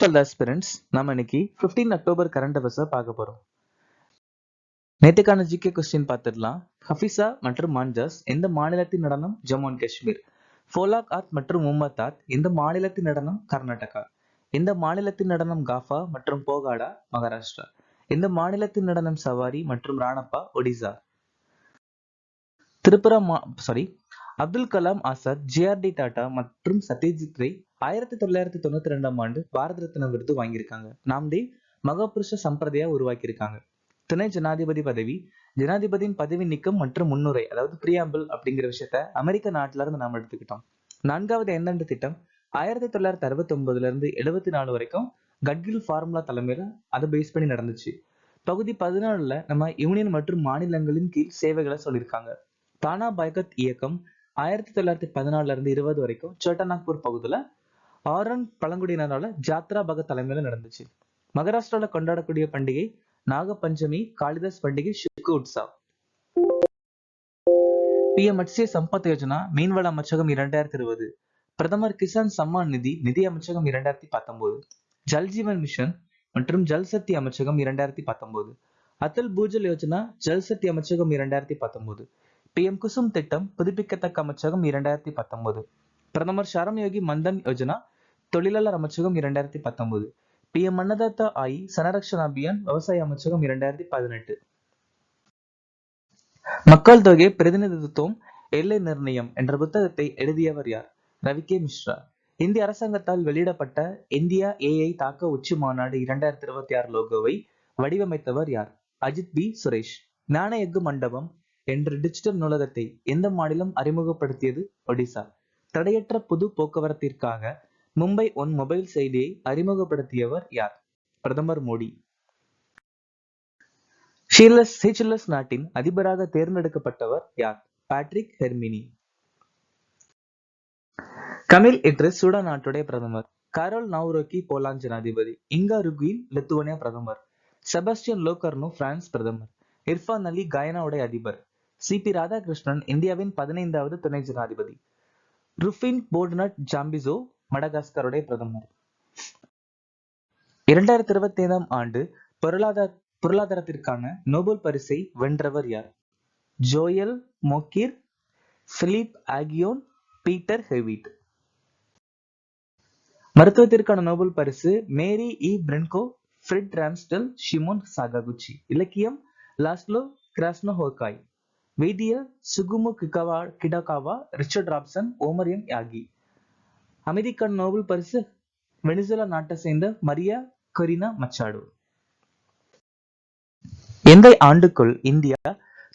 12 aspirants நம்ம இன்னைக்கு 15 October current அஃபேர்ஸை பார்க்க போறோம். நேற்றுக்கான ஜிகே கொஸ்டின் பார்த்துடலாம். ஹஃபிசா மற்றும் மான்ஜாஸ் எந்த மாநிலத்தின் நடனம்? ஜம்மு அண்ட் காஷ்மீர். ஃபோலாக் ஆத் மற்றும் மும்மத்தாத் எந்த மாநிலத்தின் நடனம்? கர்நாடகா. எந்த மாநிலத்தின் நடனம்? காஃபா மற்றும் போகாடா, மகாராஷ்டிரா. எந்த மாநிலத்தின் நடனம்? சவாரி மற்றும் ராணப்பா, ஒடிசா. அப்துல் கலாம் ஆசாத், ஜே.ஆர்.டி. டாடா மற்றும் சத்யஜித் ரே 1992ஆம் ஆண்டு பாரத ரத்னா விருது வாங்கியிருக்காங்க. நாம்தேவ் மகாபுருஷ சம்பிரதாயா உருவாக்கியிருக்காங்க. துணை ஜனாதிபதி பதவி, ஜனாதிபதியின் பதவி நீக்கம் மற்றும் முன்னுரை, அதாவது பிரியாம்பிள் அப்படிங்கிற விஷயத்த அமெரிக்க நாட்டுல இருந்து நாம எடுத்துக்கிட்டோம். 4வது எண்ணெண்டு திட்டம் 1969ல இருந்து 74 வரைக்கும் கட்கில் ஃபார்முலா தலைமையில அதை பேஸ் பண்ணி நடந்துச்சு. பகுதி 14ல நம்ம யூனியன் மற்றும் மாநிலங்களின் கீழ் சேவைகளை சொல்லியிருக்காங்க. தானா பைகத் இயக்கம் 1914ல இருந்து 20 வரைக்கும் சோட்டநாக்பூர் பகுதியில ஆரன் பழங்குடியினரால ஜாத்ரா பகத் தலைமையில நடந்துச்சு. மகாராஷ்டிரால கொண்டாடக்கூடிய பண்டிகை நாக பஞ்சமி, காளிதாஸ் பண்டிகை, ஷுக்கு உட்சவ். PM மத்ஸ்ய சம்பத் யோஜனா மீன்வள அமைச்சகம் 2020. பிரதமர் கிசான் சம்மான் நிதி நிதி அமைச்சகம் 2019. ஜல்ஜீவன் மிஷன் மற்றும் ஜல்சக்தி அமைச்சகம் 2019. அத்தல் பூஜல் யோஜனா ஜல்சக்தி அமைச்சகம் 2019. PM குசும் திட்டம் புதுப்பிக்கத்தக்க அமைச்சகம் 2019. பிரதமர் ஷரம் யோகி மன்தன் யோஜனா தொழிலாளர் அமைச்சகம் 2019. PM அன்னதாத்தா ஆயி சனரக்ஷன் அபியான் விவசாய அமைச்சகம் 2018. மக்கள் தொகை பிரதிநிதித்துவம் எல்லை நிர்ணயம் என்ற புத்தகத்தை எழுதியவர் யார்? ரவி கே மிஸ்ரா. இந்திய அரசாங்கத்தால் வெளியிடப்பட்ட இந்தியா AI தாக்க உச்சி மாநாடு 2026 லோகோவை வடிவமைத்தவர் யார்? அஜித் பி சுரேஷ். ஞான எஃகு மண்டபம் என்ற டிஜிட்டல் நூலகத்தை எந்த மாநிலம் அறிமுகப்படுத்தியது? ஒடிசா. தடையற்ற பொது போக்குவரத்திற்காக மும்பை ஒன் மொபைல் செயலியை அறிமுகப்படுத்தியவர் யார்? பிரதமர் மோடி. சீச்செல்லஸ் நாட்டின் அதிபராக தேர்ந்தெடுக்கப்பட்டவர் யார்? Patrick Herminie. Kamil Idris Sudan நாட்டுடைய பிரதமர். காரோல் நவ்ரோக்கி போலாந்து ஜனாதிபதி. இங்கா ருகுயின் லித்துவேனியா பிரதமர். செபாஸ்டியன் லோகர்னோ பிரான்ஸ் பிரதமர். இர்ஃபான் அலி கயானாவுடைய அதிபர். CP ராதாகிருஷ்ணன் இந்தியாவின் 15வது துணை ஜனாதிபதி. ருஃபின் போர்ட்னட் ஜாம்பிசோ மடகாஸ்கருடைய பிரதமர். 2025ஆம் ஆண்டு பொருளாதாரத்திற்கான நோபல் பரிசை வென்றவர் யார்? Joel Mokyr, Philippe Aghion, Peter Howitt. மருத்துவத்திற்கான நோபல் பரிசு Mary E Brunkow, Fred Ramsdell, Shimon Sakaguchi. இலக்கியம் லாஸ்லோ கிராஸ்னோஹோர்காய். வேதியியல் Susumu Kitagawa, Richard Robson, Omar M Yaghi. அமைதிக்கான நோபல் பரிசு வெனிசுலா நாட்டை சேர்ந்த மரியா கொரினா மச்சாடோ. எந்த ஆண்டுக்குள் இந்தியா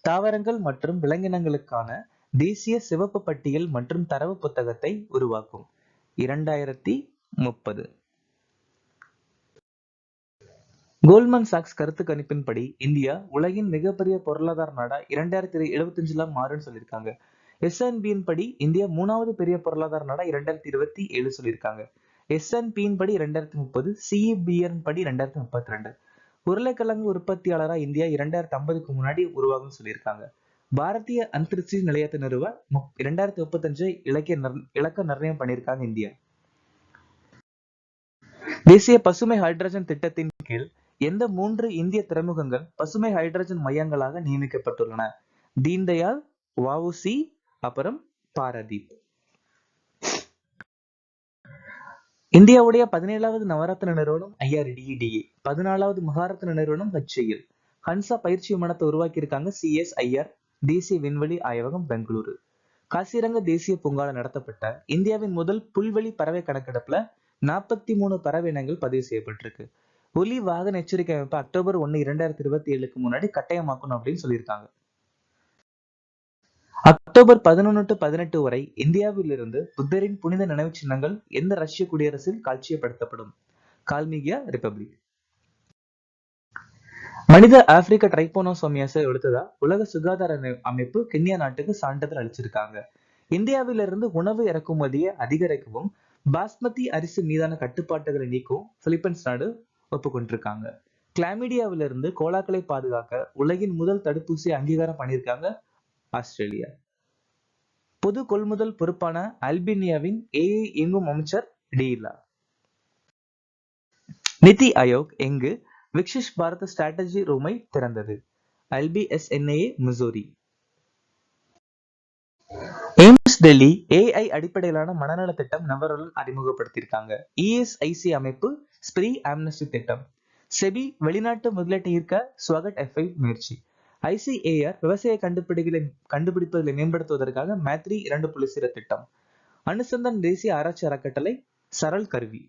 தாவரங்கள் மற்றும் விலங்கினங்களுக்கான தேசிய சிவப்பு பட்டியல் மற்றும் தரவு புத்தகத்தை உருவாக்கும்? 2030. கோல்ட்மன் சாக்ஸ் கருத்து கணிப்பின்படி இந்தியா உலகின் மிகப்பெரிய பொருளாதார நாடா 2075ல மாறுன்னு சொல்லியிருக்காங்க. S&P படி இந்தியா 3வது பெரிய பொருளாதார நாடா 2027 சொல்லியிருக்காங்க. S&P படி 2030, CBN படி 2032. உருளைக்கிழங்கு உற்பத்தியாளரா இந்தியா 2050க்கு முன்னாடி உருவாகும்னு சொல்லியிருக்காங்க. பாரதிய அந்தரிக்ஷ நிலையத்தை நிறுவ 2035 இலக்க நிர்ணயம் பண்ணியிருக்காங்க இந்தியா. தேசிய பசுமை ஹைட்ரஜன் திட்டத்தின் கீழ் எந்த 3 இந்திய துறைமுகங்கள் பசுமை ஹைட்ரஜன் மையங்களாக நியமிக்கப்பட்டுள்ளன? தீன்தயாள், வஉசி, அப்புறம் பாரதீப். இந்தியாவுடைய 17வது நவரத்ன நிறுவனம் IRDA. 14வது மகாரத்ன நிறுவனம் HAL. ஹன்சா பயிற்சி விமானத்தை உருவாக்கி இருக்காங்க CSIR, தேசிய விண்வெளி ஆய்வகம், பெங்களூரு. காசிரங்க தேசிய பூங்கால நடத்தப்பட்ட இந்தியாவின் முதல் புல்வெளி பறவை கணக்கெடுப்புல 43 பறவை இனங்கள் பதிவு செய்யப்பட்டிருக்கு. ஒலி வாகன எச்சரிக்கை அமைப்பு அக்டோபர் 1, 2027க்கு முன்னாடி கட்டாயமாக்கணும் அப்படின்னு சொல்லியிருக்காங்க. அக்டோபர் 11 to 18 வரை இந்தியாவில் இருந்து புத்தரின் புனித நினைவு சின்னங்கள் எந்த ரஷ்ய குடியரசில் காட்சிப்படுத்தப்படும்? கால்மிகியா ரிபப்ளிக். மனித ஆப்பிரிக்க ட்ரைபோனோசோமியாஸை ஒழித்ததா உலக சுகாதார அமைப்பு கென்யா நாட்டுக்கு சான்றிதழ் அளிச்சிருக்காங்க. இந்தியாவிலிருந்து உணவு இறக்குமதியை அதிகரிக்கவும் பாஸ்மதி அரிசி மீதான கட்டுப்பாட்டுகளை நீக்கவும் பிலிப்பைன்ஸ் நாடு ஒப்புக்கொண்டிருக்காங்க. கிளாமிடியாவிலிருந்து கோலாக்களை பாதுகாக்க உலகின் முதல் தடுப்பூசி அங்கீகாரம் பண்ணியிருக்காங்க ஆஸ்திரேலியா. பொது கொள்முதல் பொறுப்பான அல்பேனியாவின் AI இயங்கும் அமைச்சர் டீலா. நிதி ஆயோக் எங்கு விக்ஷிஷ் பாரத் ஸ்ட்ராட்டஜி ரூமை திறந்தது? LBSNAA, Missouri. AIIMS Delhi AI அடிப்படையிலான மனநல திட்டம் நபருடன் அறிமுகப்படுத்தியிருக்காங்க. ESIC அமைப்பு ஸ்ப்ரீ ஆம்னஸ்டி திட்டம். செபி வெளிநாட்டு முதலீட்டை ஈர்க்க ஸ்வகட் F5 முயற்சி. ICAR விவசாய கண்டுபிடிப்புகளை மேம்படுத்துவதற்காக மேத்ரி 2.0 திட்டம். அனுசந்தன் தேசிய ஆராய்ச்சி அறக்கட்டளை சரள் கருவி.